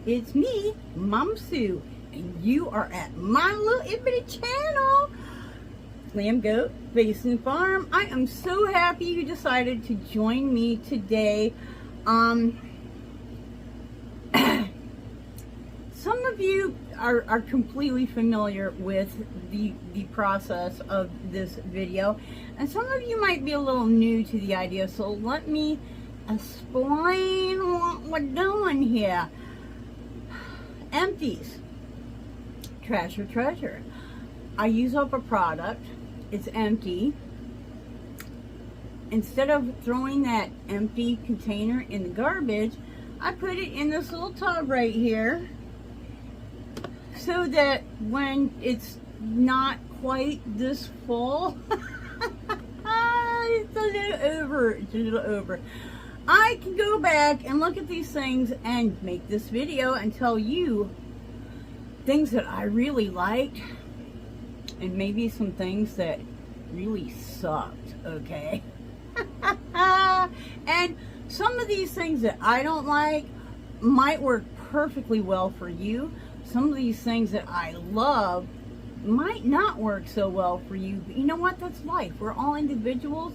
It's me, Bumsool, and you are at my little itty channel, Lamb Goat Basin Farm. I am so happy you decided to join me today. Some of you are completely familiar with the process of this video, and some of you might be a little new to the idea, so let me explain what we're doing here. Empties, trash or treasure. I use up a product, it's empty. Instead of throwing that empty container in the garbage, I put it in this little tub right here, so that when it's not quite this full, it's a little over, I can go back and look at these things and make this video and tell you things that I really liked and maybe some things that really sucked, okay? And some of these things that I don't like might work perfectly well for you. Some of these things that I love might not work so well for you, but you know what? That's life. We're all individuals.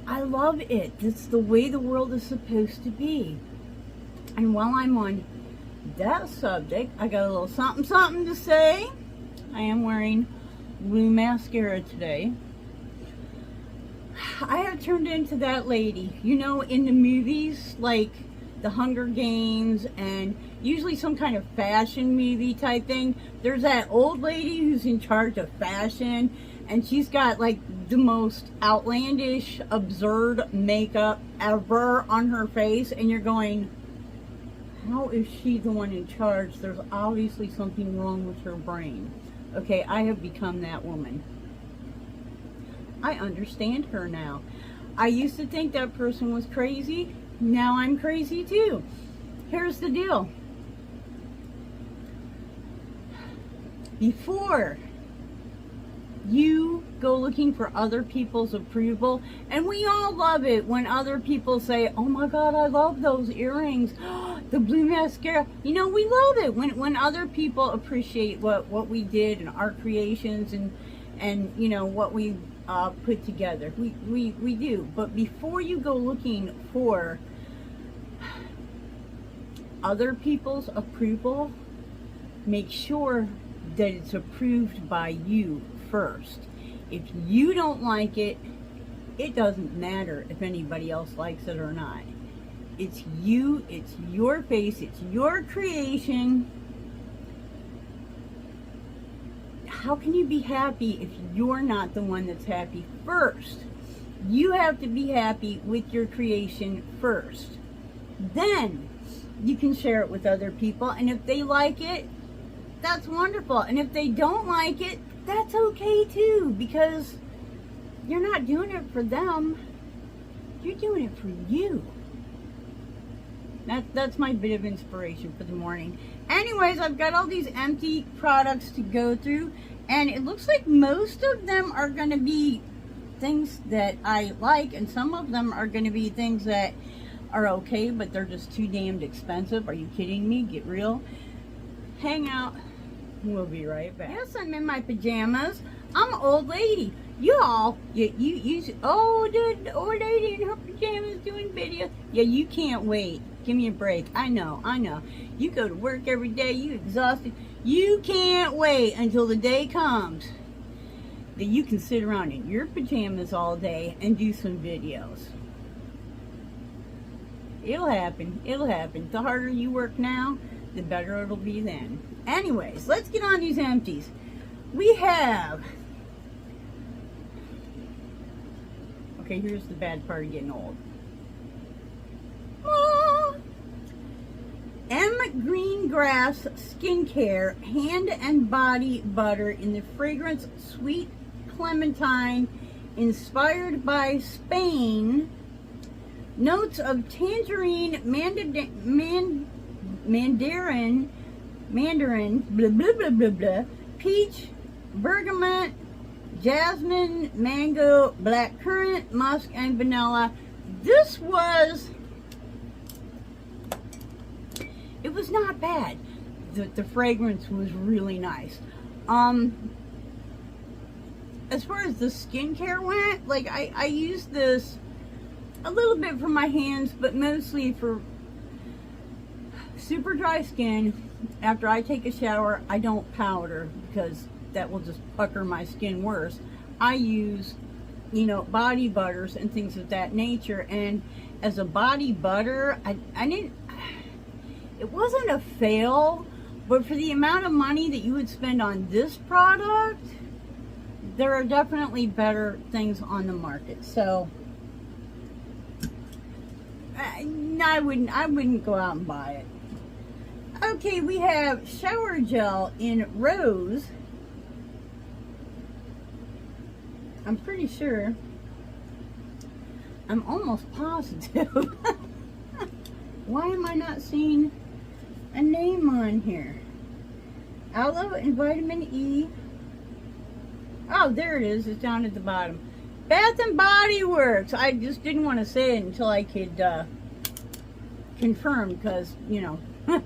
I love it. That's the way the world is supposed to be. And while I'm on that subject, I got a little something to say. I am wearing blue mascara today. I have turned into that lady, you know, in the movies, like the Hunger Games and usually some kind of fashion movie type thing. There's that old lady who's in charge of fashion, and she's got like the most outlandish, absurd makeup ever on her face, and you're going, how is she the one in charge? There's obviously something wrong with her brain. Okay, I have become that woman. I understand her now. I used to think that person was crazy. Now I'm crazy too. Here's the deal. Before you go looking for other people's approval, and we all love it when other people say, oh my God, I love those earrings, the blue mascara. You know, we love it when other people appreciate what we did and our creations and you know, what we put together. We do. But before you go looking for other people's approval, make sure that it's approved by you first. If you don't like it, it doesn't matter if anybody else likes it or not. It's you, it's your face, it's your creation. How can you be happy if you're not the one that's happy first? You have to be happy with your creation first. Then you can share it with other people, and if they like it, that's wonderful. And if they don't like it, that's okay too, because you're not doing it for them. You're doing it for you. That's my bit of inspiration for the morning. Anyways, I've got all these empty products to go through, and it looks like most of them are going to be things that I like, and some of them are going to be things that are okay, but they're just too damned expensive. Are you kidding me? Get real. Hang out. We'll be right back. Yes, I'm in my pajamas. I'm an old lady. Y'all, you old lady in her pajamas doing video. Yeah, you can't wait. Give me a break. I know. You go to work every day. You exhausted. You can't wait until the day comes that you can sit around in your pajamas all day and do some videos. It'll happen. It'll happen. The harder you work now, the better it'll be then. Anyways, let's get on these empties. We have... Okay, here's the bad part of getting old. Green Grass Skincare Hand and Body Butter in the fragrance Sweet Clementine, inspired by Spain. Notes of tangerine, mandarin, blah, blah, blah, blah, blah, peach, bergamot, jasmine, mango, blackcurrant, musk, and vanilla. This was it was not bad. The fragrance was really nice. As far as the skincare went, like I use this a little bit for my hands, but mostly for super dry skin. After I take a shower, I don't powder because that will just pucker my skin worse. I use, you know, body butters and things of that nature. And as a body butter, I didn't, it wasn't a fail, but for the amount of money that you would spend on this product, there are definitely better things on the market. So I wouldn't go out and buy it. Okay, we have shower gel in rose. I'm pretty sure. I'm almost positive. Why am I not seeing a name on here? Aloe and vitamin E. Oh, there it is. It's down at the bottom. Bath and Body Works. I just didn't want to say it until I could confirm, because, you know.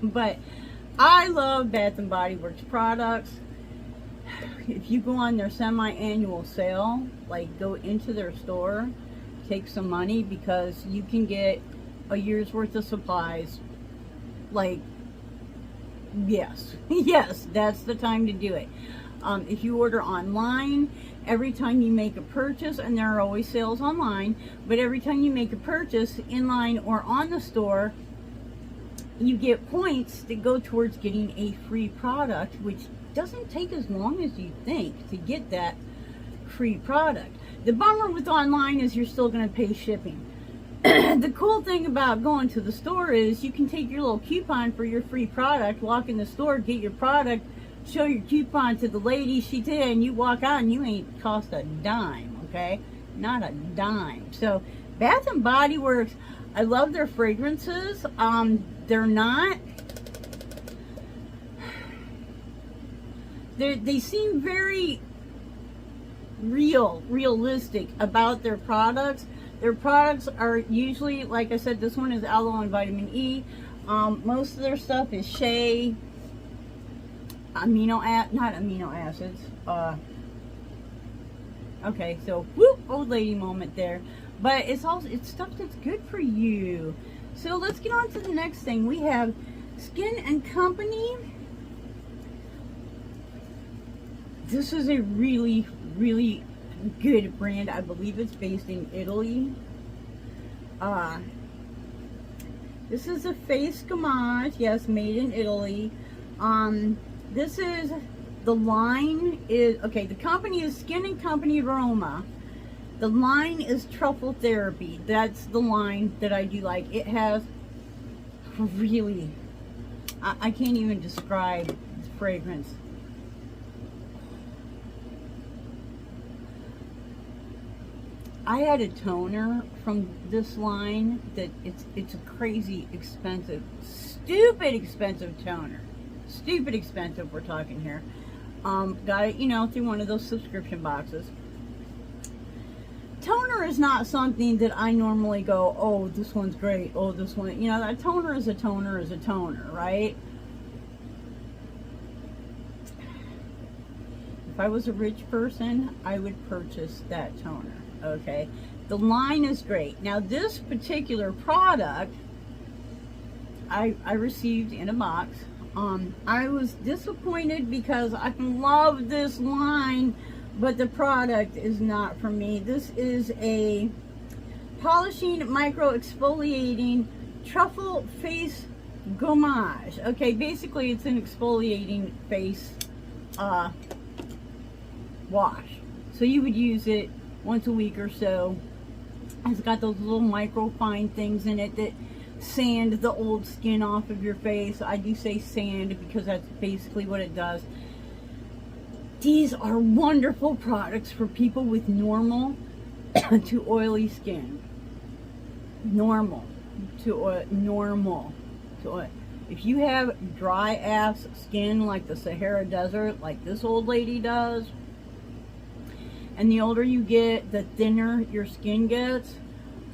But I love Bath and Body Works products. If you go on their semi-annual sale, like go into their store, take some money, because you can get a year's worth of supplies. Like, yes, yes, that's the time to do it. If you order online, every time you make a purchase, and there are always sales online, but every time you make a purchase in-line or on the store, you get points that go towards getting a free product, which doesn't take as long as you think to get that free product. The bummer with online is you're still going to pay shipping. The cool thing about going to the store is you can take your little coupon for your free product, walk in the store, get your product, show your coupon to the lady, she did, and you walk out and you ain't cost a dime, okay? Not a dime. So Bath and Body Works, I love their fragrances. They're not, they seem very realistic about their products. Their products are usually, like I said, this one is aloe and vitamin E. Most of their stuff is shea, not amino acids. Okay, so whoop, old lady moment there. But it's stuff that's good for you. So let's get on to the next thing. We have Skin and Company. This is a really, really good brand. I believe it's based in Italy. This is a face gommage. Yes, made in Italy. This is, the line is, okay, the company is Skin and Company Roma. The line is Truffle Therapy. That's the line that I do like. It has really, I can't even describe the fragrance. I had a toner from this line that it's a crazy expensive, stupid expensive toner. Stupid expensive, we're talking here. Got it, you know, through one of those subscription boxes. Toner is not something that I normally go, oh, this one's great, oh, this one, you know, a toner is a toner is a toner, right? If I was a rich person, I would purchase that toner, okay? The line is great. Now, this particular product, I received in a box. I was disappointed because I love this line, but the product is not for me. This is a polishing micro exfoliating truffle face gommage. Okay, basically it's an exfoliating face wash. So you would use it once a week or so. It's got those little micro fine things in it that sand the old skin off of your face. I do say sand because that's basically what it does. These are wonderful products for people with normal to oily skin. Normal to oil. If you have dry ass skin like the Sahara Desert, like this old lady does, and the older you get, the thinner your skin gets,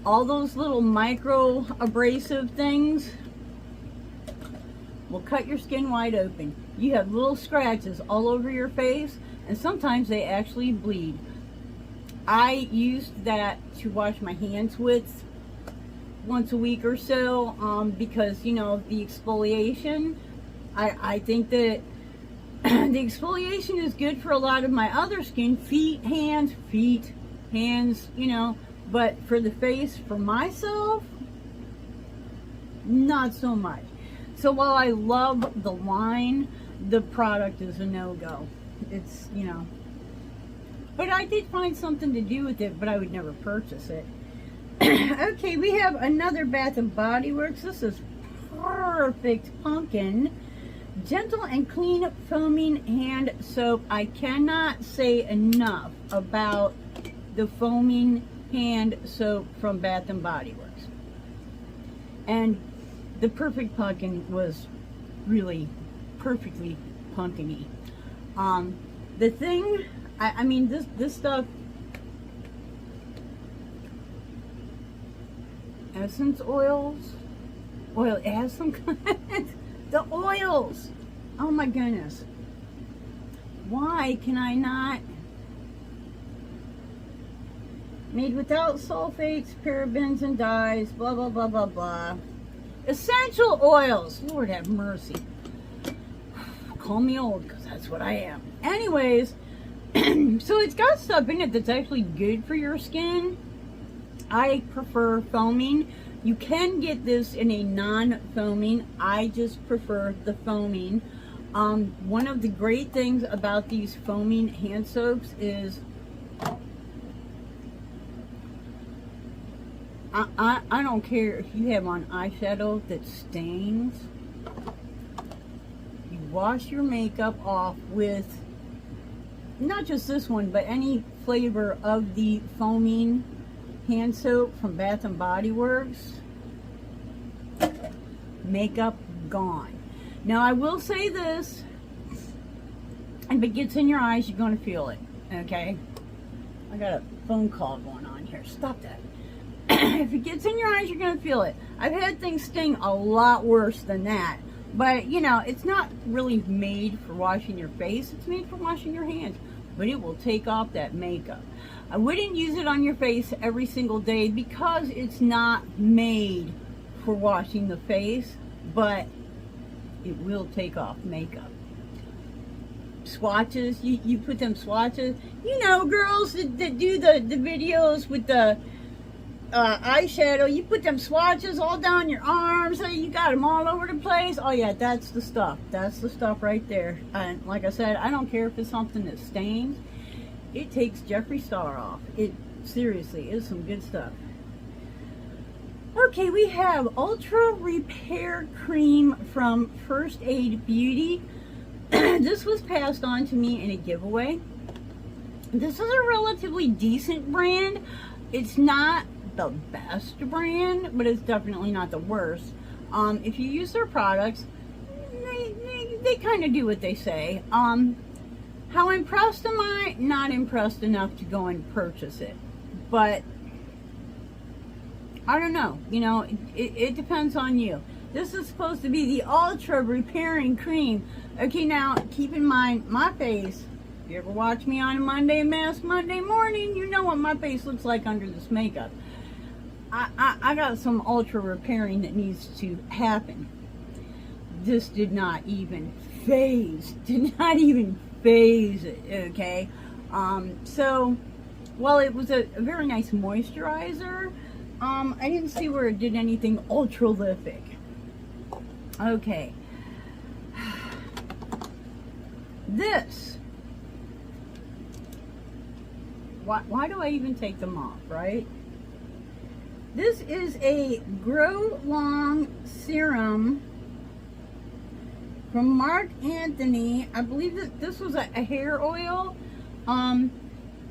all those little micro abrasive things will cut your skin wide open. You have little scratches all over your face, and sometimes they actually bleed. I used that to wash my hands with once a week or so, because, you know, the exfoliation. I think that the exfoliation is good for a lot of my other skin, feet, hands, you know, but for the face, for myself, not so much. So while I love the line, the product is a no-go. It's, you know, but I did find something to do with it, but I would never purchase it. Okay, we have another Bath and Body Works. This is Perfect Pumpkin Gentle and Clean Foaming Hand Soap. I cannot say enough about the foaming hand soap from Bath and Body Works. And the Perfect Pumpkin was really perfectly pumpkin-y. The thing, I mean, this stuff, essence oils, oil, it has some kind, the oils, oh my goodness, why can I not, made without sulfates, parabens, and dyes, blah, blah, blah, blah, blah, essential oils, Lord have mercy, call me old, because that's what I am. Anyways, so it's got stuff in it that's actually good for your skin. I prefer foaming. You can get this in a non-foaming. I just prefer the foaming. One of the great things about these foaming hand soaps is I don't care if you have on eyeshadow that stains. You wash your makeup off with not just this one, but any flavor of the foaming hand soap from Bath and Body Works. Makeup gone. Now I will say this, if it gets in your eyes, you're going to feel it. Okay? I got a phone call going on here. Stop that. If it gets in your eyes, you're going to feel it. I've had things sting a lot worse than that. But, you know, it's not really made for washing your face. It's made for washing your hands. But it will take off that makeup. I wouldn't use it on your face every single day because it's not made for washing the face, but it will take off makeup. Swatches, you put them swatches. You know, girls that do the videos with the eyeshadow, you put them swatches all down your arms, so you got them all over the place. Oh yeah, that's the stuff. That's the stuff right there. And like I said, I don't care if it's something that stains. It takes Jeffree Star off. It seriously is some good stuff. Okay, we have Ultra Repair Cream from First Aid Beauty. This was passed on to me in a giveaway. This is a relatively decent brand. It's not the best brand, but it's definitely not the worst. If you use their products, they kind of do what they say. How impressed am I? Not impressed enough to go and purchase it, but I don't know, you know, it depends on you. This is supposed to be the Ultra Repairing Cream. Okay, now keep in mind my face. If you ever watch me on a Monday Mask Monday morning, you know what my face looks like under this makeup. I got some ultra repairing that needs to happen. This did not even phase it, okay? So, while it was a very nice moisturizer, I didn't see where it did anything ultralific. Okay. This. Why do I even take them off, right? This is a Grow Long Serum from Mark Anthony. I believe that this was a hair oil.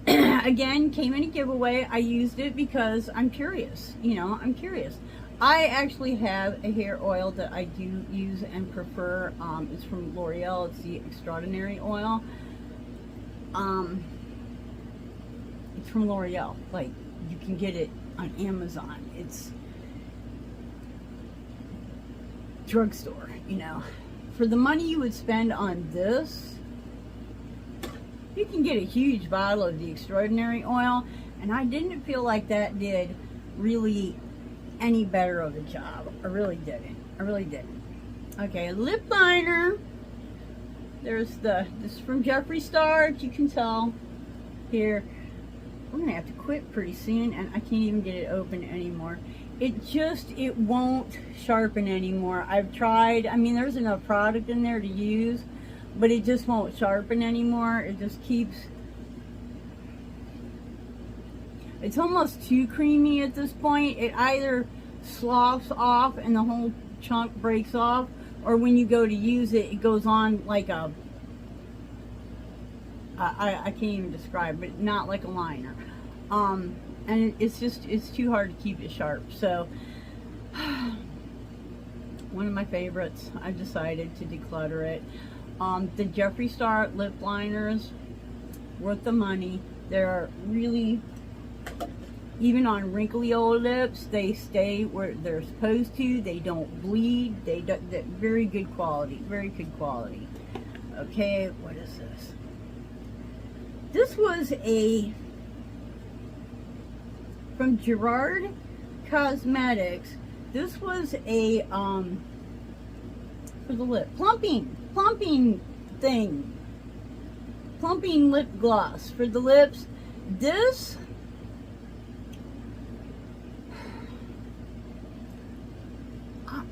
Again, came in a giveaway. I used it because I'm curious. You know, I'm curious. I actually have a hair oil that I do use and prefer. It's from L'Oreal. It's the Extraordinary Oil. It's from L'Oreal. Like, you can get it on Amazon. It's drugstore, you know. for the money you would spend on this, you can get a huge bottle of the Extraordinary Oil, and I didn't feel like that did really any better of a job. I really didn't. I really didn't. Okay, lip liner. There's this is from Jeffree Star, as you can tell here. We're gonna have to quit pretty soon, and I can't even get it open anymore. It won't sharpen anymore. I've tried. I mean, there's enough product in there to use, but it just won't sharpen anymore. It just keeps, it's almost too creamy at this point. It either sloughs off and the whole chunk breaks off, or when you go to use it, it goes on like a, I can't even describe it, not like a liner. And it's too hard to keep it sharp. So one of my favorites, I've decided to declutter it. The Jeffree Star lip liners, worth the money. They're really, even on wrinkly old lips, they stay where they're supposed to. They don't bleed. They're very good quality. Very good quality. Okay, what is this? This was from Gerard Cosmetics. This was a for the lip plumping thing, plumping lip gloss for the lips. This,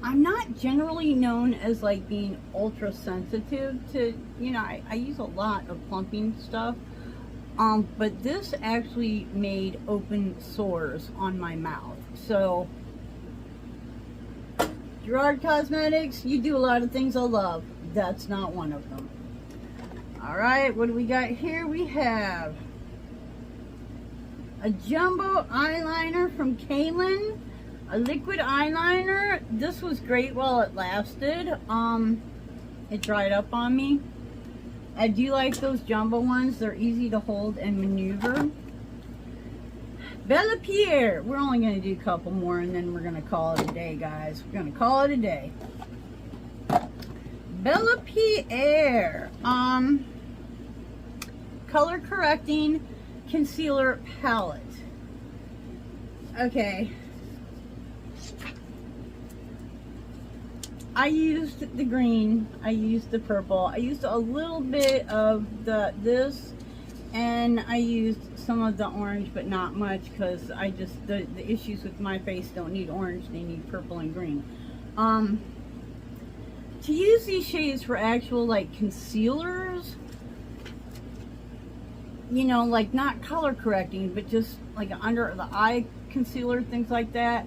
I'm not generally known as like being ultra sensitive to, you know, I use a lot of plumping stuff. But this actually made open sores on my mouth. So, Gerard Cosmetics, you do a lot of things I love. That's not one of them. Alright, what do we got here? We have a jumbo eyeliner from Kayln. A liquid eyeliner. This was great while it lasted. It dried up on me. I do like those jumbo ones. They're easy to hold and maneuver. Bella Pierre. We're only going to do a couple more and then we're going to call it a day, guys. We're going to call it a day. Bella Pierre. Color correcting concealer palette. Okay. I used the green, I used the purple, I used a little bit of this, and I used some of the orange, but not much, because I just, the issues with my face don't need orange, they need purple and green. To use these shades for actual, like, concealers, you know, like, not color correcting, but just, like, under the eye concealer, things like that,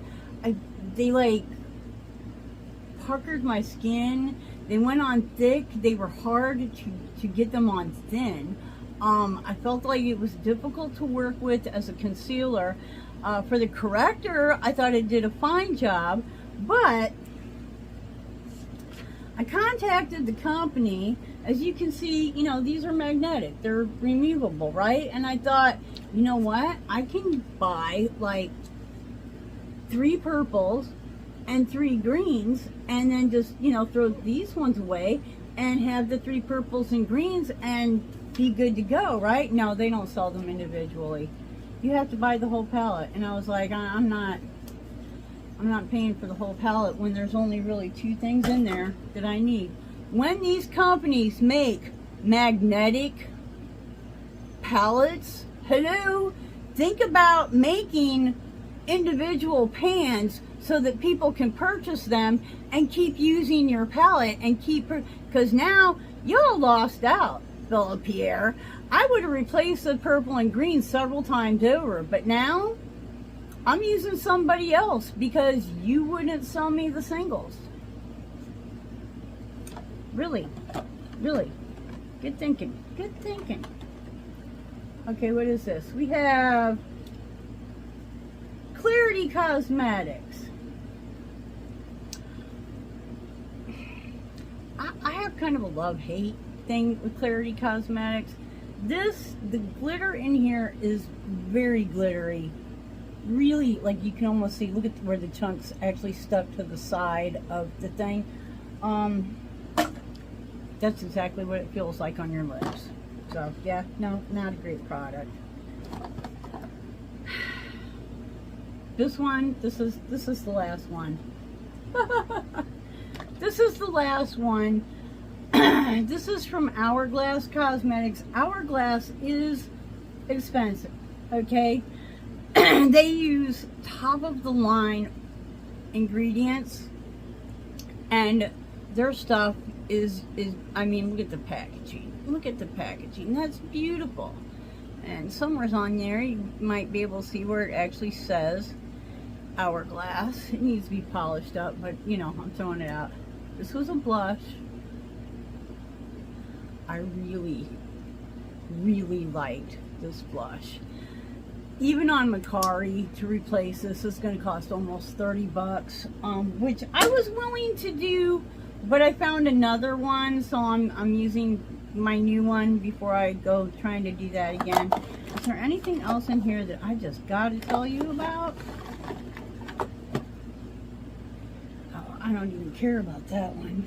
they, like, puckered my skin. They went on thick. They were hard to get them on thin. I felt like it was difficult to work with as a concealer. For the corrector, I thought it did a fine job, but I contacted the company. As you can see, you know, these are magnetic. They're removable, right? And I thought, you know what? I can buy like 3 purples and 3 greens, and then just, you know, throw these ones away and have the 3 purples and greens and be good to go, right? No, they don't sell them individually. You have to buy the whole palette. And I was like, I'm not paying for the whole palette when there's only really 2 things in there that I need. When these companies make magnetic palettes, hello, think about making individual pans so that people can purchase them and keep using your palette and keep, because now y'all lost out, Bella Pierre. I would have replaced the purple and green several times over, but now I'm using somebody else because you wouldn't sell me the singles. Really, really, good thinking, good thinking. Okay, what is this? We have Clarity Cosmetics. I have kind of a love-hate thing with Clarity Cosmetics. The glitter in here is very glittery. Really, like you can almost see, look at where the chunks actually stuck to the side of the thing. that's exactly what it feels like on your lips. So yeah, no, not a great product. This one, this is the last one. This is the last one. This is from Hourglass Cosmetics. Hourglass is expensive, okay? They use top of the line ingredients, and their stuff is I mean, look at the packaging. Look at the packaging. That's beautiful. And somewhere's on there, you might be able to see where it actually says Hourglass. It needs to be polished up, but you know, I'm throwing it out. This was a blush. I really, really liked this blush. Even on Macari, to replace this is going to cost almost 30 bucks, which I was willing to do, but I found another one, so I'm using my new one before I go trying to do that again. Is there anything else in here that I just got to tell you about? Oh, I don't even care about that one.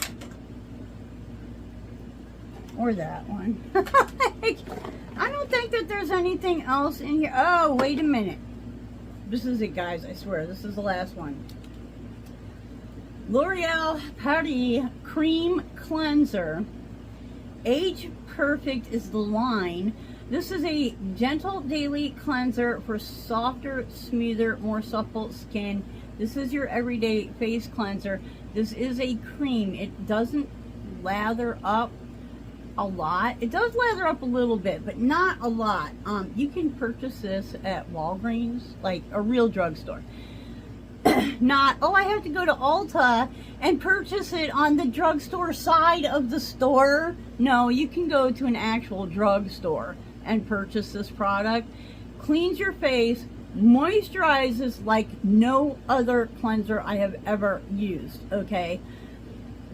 Or that one. I don't think that there's anything else in here. Oh, wait a minute. This is it, guys. I swear. This is the last one. L'Oreal Paris Cream Cleanser. Age Perfect is the line. This is a gentle daily cleanser for softer, smoother, more supple skin. This is your everyday face cleanser. This is a cream. It doesn't lather up a lot. It does lather up a little bit, but not a lot. You can purchase this at Walgreens, like a real drugstore. Not, oh, I have to go to Ulta and purchase it on the drugstore side of the store. No, you can go to an actual drugstore and purchase this product. Cleans your face, moisturizes like no other cleanser I have ever used, okay?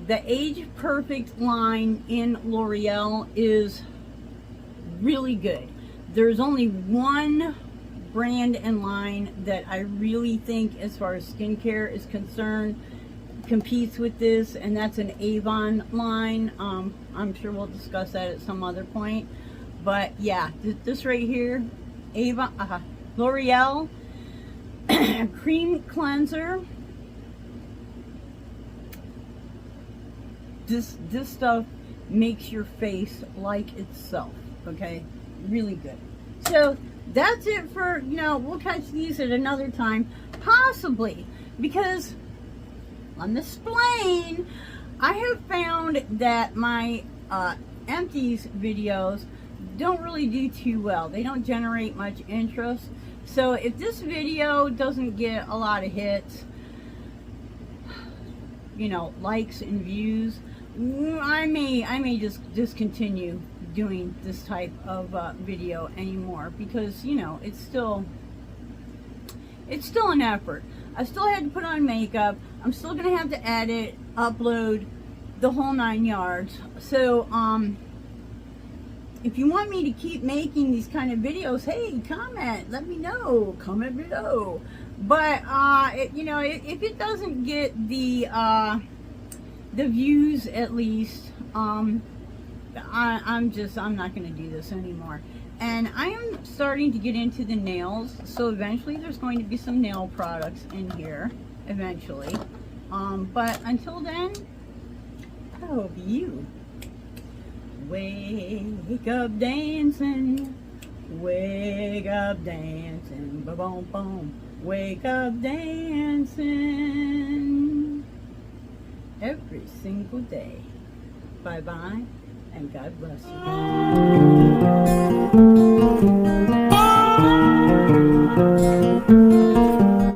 The Age Perfect line in L'Oreal is really good. There's only one brand and line that I really think, as far as skincare is concerned, competes with this, and that's an Avon line. I'm sure we'll discuss that at some other point. But yeah, this right here, Avon, L'Oreal Cream Cleanser. This stuff makes your face like itself, okay? Really good. So that's it for, you know, we'll catch these at another time, possibly, because on the spline, I have found that my empties videos don't really do too well. They don't generate much interest. So if this video doesn't get a lot of hits, you know, likes and views, I may just discontinue doing this type of video anymore, because you know, it's still an effort. I still had to put on makeup. I'm still gonna have to edit, upload, the whole 9 yards. So if you want me to keep making these kind of videos, hey, comment, let me know, comment below. But you know, if it doesn't get the views, at least, I'm not going to do this anymore. And I am starting to get into the nails, so eventually there's going to be some nail products in here, eventually. But until then, I hope you wake up dancing, ba-boom, boom, wake up dancing every single day. Bye-bye, and God bless you.